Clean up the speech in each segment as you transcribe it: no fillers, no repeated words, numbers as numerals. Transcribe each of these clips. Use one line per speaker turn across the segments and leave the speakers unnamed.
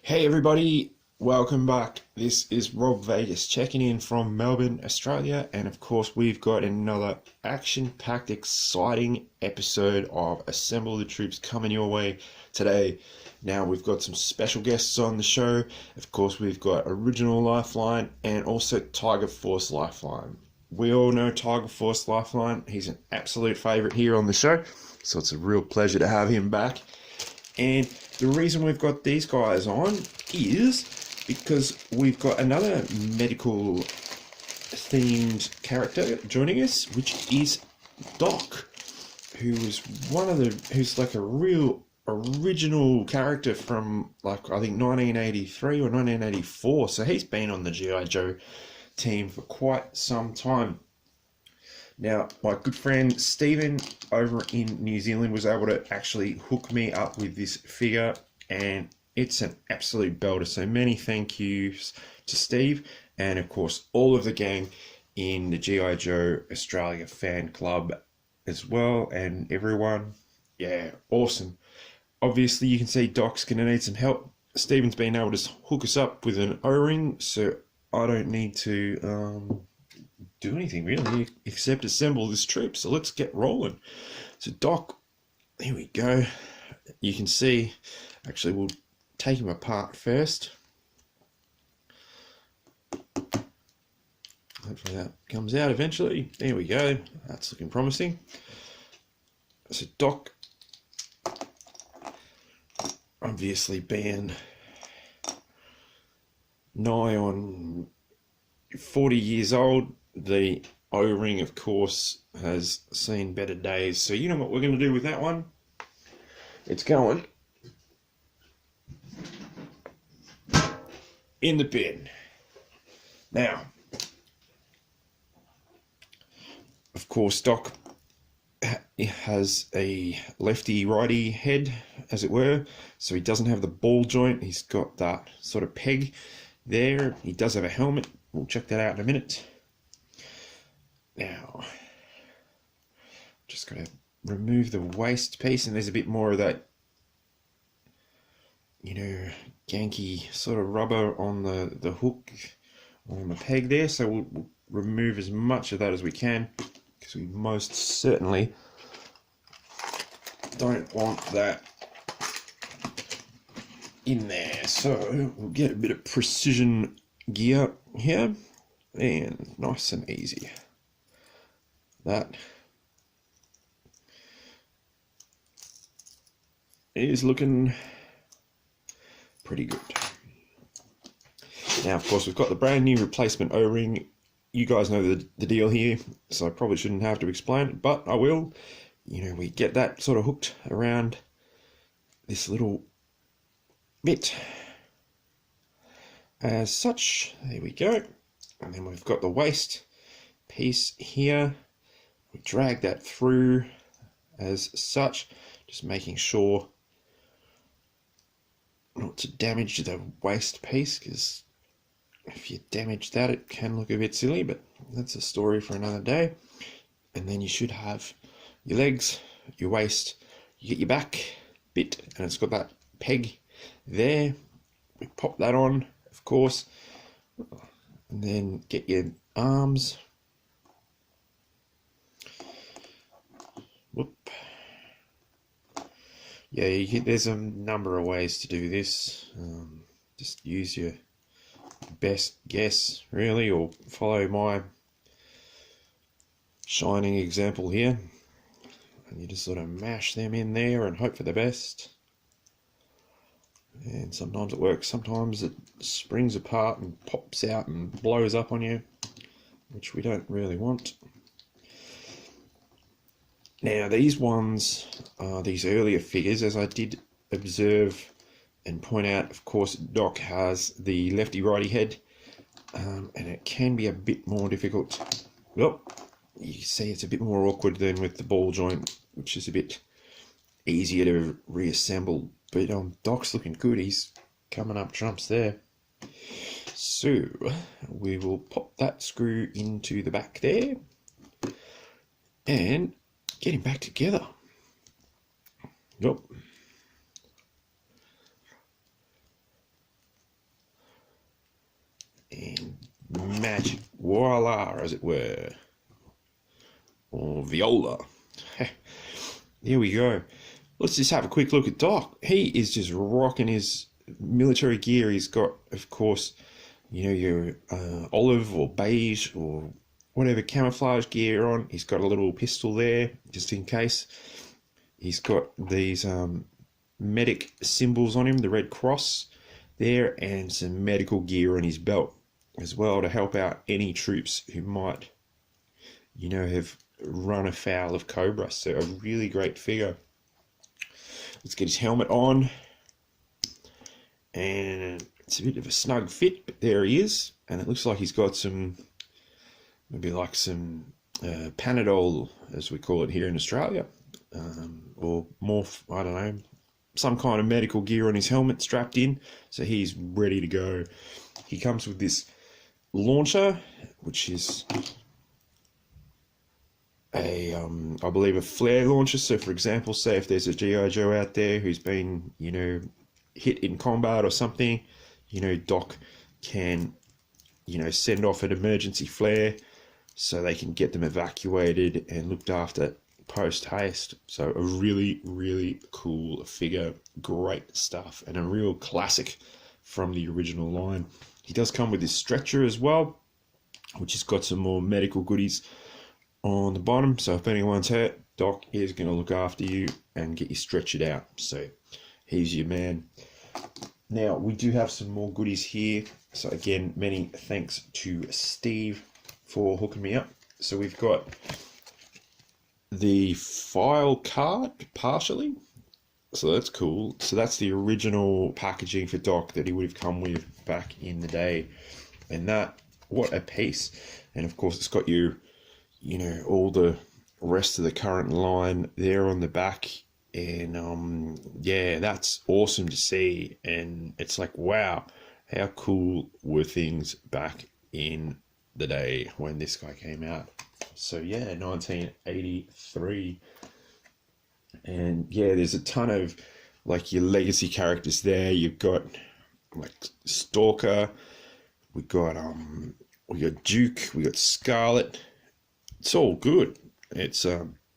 Hey everybody, welcome back. This is Rob Vegas checking in from Melbourne, Australia, and of course we've got another action-packed, exciting episode of Assemble the Troops coming your way today. Now we've got some special guests on the show. Of course we've got Original Lifeline and also Tiger Force Lifeline. We all know Tiger Force Lifeline. He's an absolute favourite here on the show, so it's a real pleasure to have him back. And the reason we've got these guys on is because we've got another medical themed character joining us, which is Doc, who's like a real original character from like I think 1983 or 1984. So he's been on the G.I. Joe team for quite some time. Now, my good friend Stephen over in New Zealand was able to actually hook me up with this figure, and it's an absolute belter. So many thank yous to Steve, and of course all of the gang in the G.I. Joe Australia fan club as well, and everyone. Yeah, awesome. Obviously, you can see Doc's going to need some help. Stephen's been able to hook us up with an O-ring, so I don't need to do anything really except assemble this troop. So let's get rolling. So Doc, here we go. You can see, actually we'll take him apart first. Hopefully that comes out eventually. There we go. That's looking promising. So Doc, obviously being nigh on 40 years old, the O-ring, of course, has seen better days. So you know what we're going to do with that one? It's going in the bin. Now, of course, Doc has a lefty-righty head, as it were. So he doesn't have the ball joint. He's got that sort of peg there. He does have a helmet. We'll check that out in a minute. Now, just got to remove the waist piece, and there's a bit more of that, ganky sort of rubber on the hook on the peg there. So we'll remove as much of that as we can, because we most certainly don't want that in there. So we'll get a bit of precision gear here, and nice and easy. That is looking pretty good. Now, of course, we've got the brand new replacement O-ring. You guys know the deal here, so I probably shouldn't have to explain it, but I will. We get that sort of hooked around this little bit as such. There we go. And then we've got the waist piece here. We drag that through as such, just making sure not to damage the waist piece, because if you damage that it can look a bit silly, but that's a story for another day. And then you should have your legs, your waist, you get your back bit, and it's got that peg there. We pop that on, of course, and then get your arms. Whoop. Yeah, there's a number of ways to do this. Just use your best guess, really, or follow my shining example here. And you just sort of mash them in there and hope for the best. And sometimes it works, sometimes it springs apart and pops out and blows up on you, which we don't really want. Now, these ones are these earlier figures, as I did observe and point out. Of course, Doc has the lefty-righty head, and it can be a bit more difficult. Well, you can see it's a bit more awkward than with the ball joint, which is a bit easier to reassemble. But Doc's looking good. He's coming up trumps there. So we will pop that screw into the back there and get him back together. Yep. and magic, voila, as it were, or viola. There we go. Let's just have a quick look at Doc. He is just rocking his military gear. He's got, of course, your olive or beige or whatever camouflage gear on. He's got a little pistol there, just in case. He's got these medic symbols on him, the Red Cross there, and some medical gear on his belt as well to help out any troops who might, have run afoul of Cobra. So a really great figure. Let's get his helmet on. And it's a bit of a snug fit, but there he is. And it looks like he's got some, maybe like some Panadol, as we call it here in Australia. Or more, I don't know, some kind of medical gear on his helmet strapped in. So he's ready to go. He comes with this launcher, which is I believe a flare launcher. So for example, say if there's a G.I. Joe out there who's been, hit in combat or something, Doc can, send off an emergency flare so they can get them evacuated and looked after post haste. So a really, really cool figure, great stuff, and a real classic from the original line. He does come with his stretcher as well, which has got some more medical goodies on the bottom. So if anyone's hurt, Doc is going to look after you and get you stretchered out. So he's your man. Now we do have some more goodies here. So again, many thanks to Steve for hooking me up. So we've got the file card partially. So that's cool. So that's the original packaging for Doc that he would have come with back in the day. And that, what a piece. And of course it's got your, all the rest of the current line there on the back. And yeah, that's awesome to see. And it's like, wow, how cool were things back in the day when this guy came out. So yeah, 1983. And yeah, there's a ton of like your legacy characters there. You've got like Stalker, we got Duke, we got Scarlet. It's all good. It's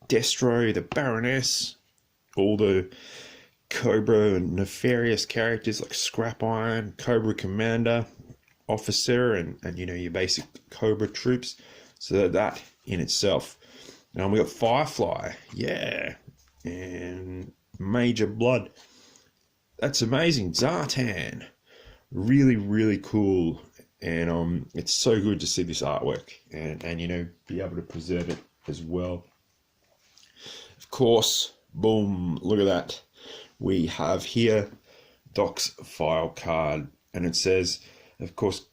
Destro, the Baroness, all the Cobra and nefarious characters like Scrap Iron, Cobra Commander, Officer, and your basic Cobra troops. So that in itself. And we got Firefly, yeah, and Major Blood. That's amazing. Zartan, really, really cool. And it's so good to see this artwork and be able to preserve it as well. Of course, boom, look at that. We have here Doc's file card, and it says, of course,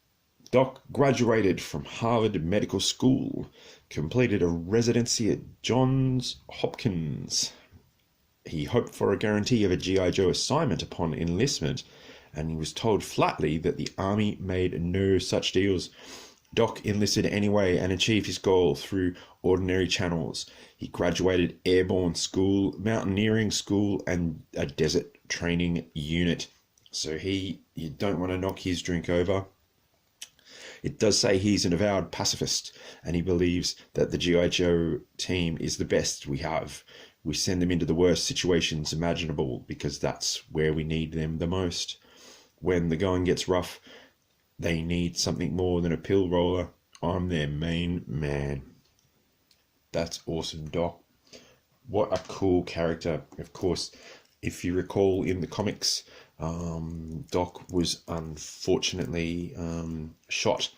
Doc graduated from Harvard Medical School, completed a residency at Johns Hopkins. He hoped for a guarantee of a G.I. Joe assignment upon enlistment, and he was told flatly that the Army made no such deals. Doc enlisted anyway and achieved his goal through ordinary channels. He graduated Airborne School, Mountaineering School, and a Desert Training Unit. So you don't want to knock his drink over. It does say he's an avowed pacifist, and he believes that the G.I. Joe team is the best we have. We send them into the worst situations imaginable because that's where we need them the most. When the going gets rough, they need something more than a pill roller. I'm their main man. That's awesome, Doc. What a cool character. Of course, if you recall in the comics, Doc was unfortunately shot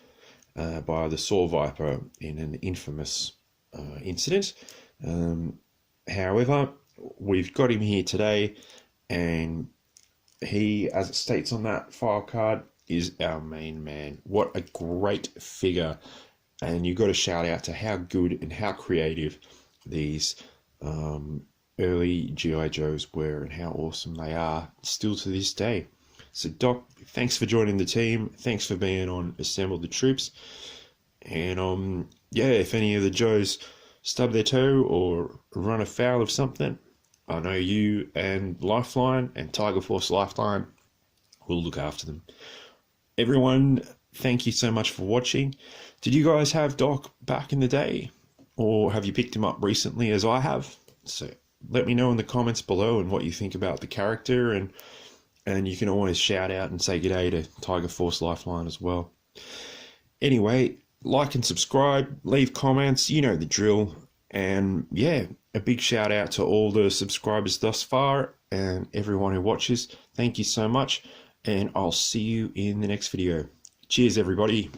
by the Saw Viper in an infamous incident. However, we've got him here today, and he, as it states on that file card, is our main man. What a great figure. And you've got to shout out to how good and how creative these early G.I. Joes were and how awesome they are still to this day. So Doc, thanks for joining the team. Thanks for being on Assemble the Troops. And yeah, if any of the Joes stub their toe or run afoul of something, I know you and Lifeline and Tiger Force Lifeline will look after them. Everyone, thank you so much for watching. Did you guys have Doc back in the day? Or have you picked him up recently as I have? So let me know in the comments below and what you think about the character, and you can always shout out and say g'day to Tiger Force Lifeline as well. Anyway, like and subscribe, leave comments, you know the drill. And yeah, a big shout out to all the subscribers thus far and everyone who watches. Thank you so much, and I'll see you in the next video. Cheers, everybody.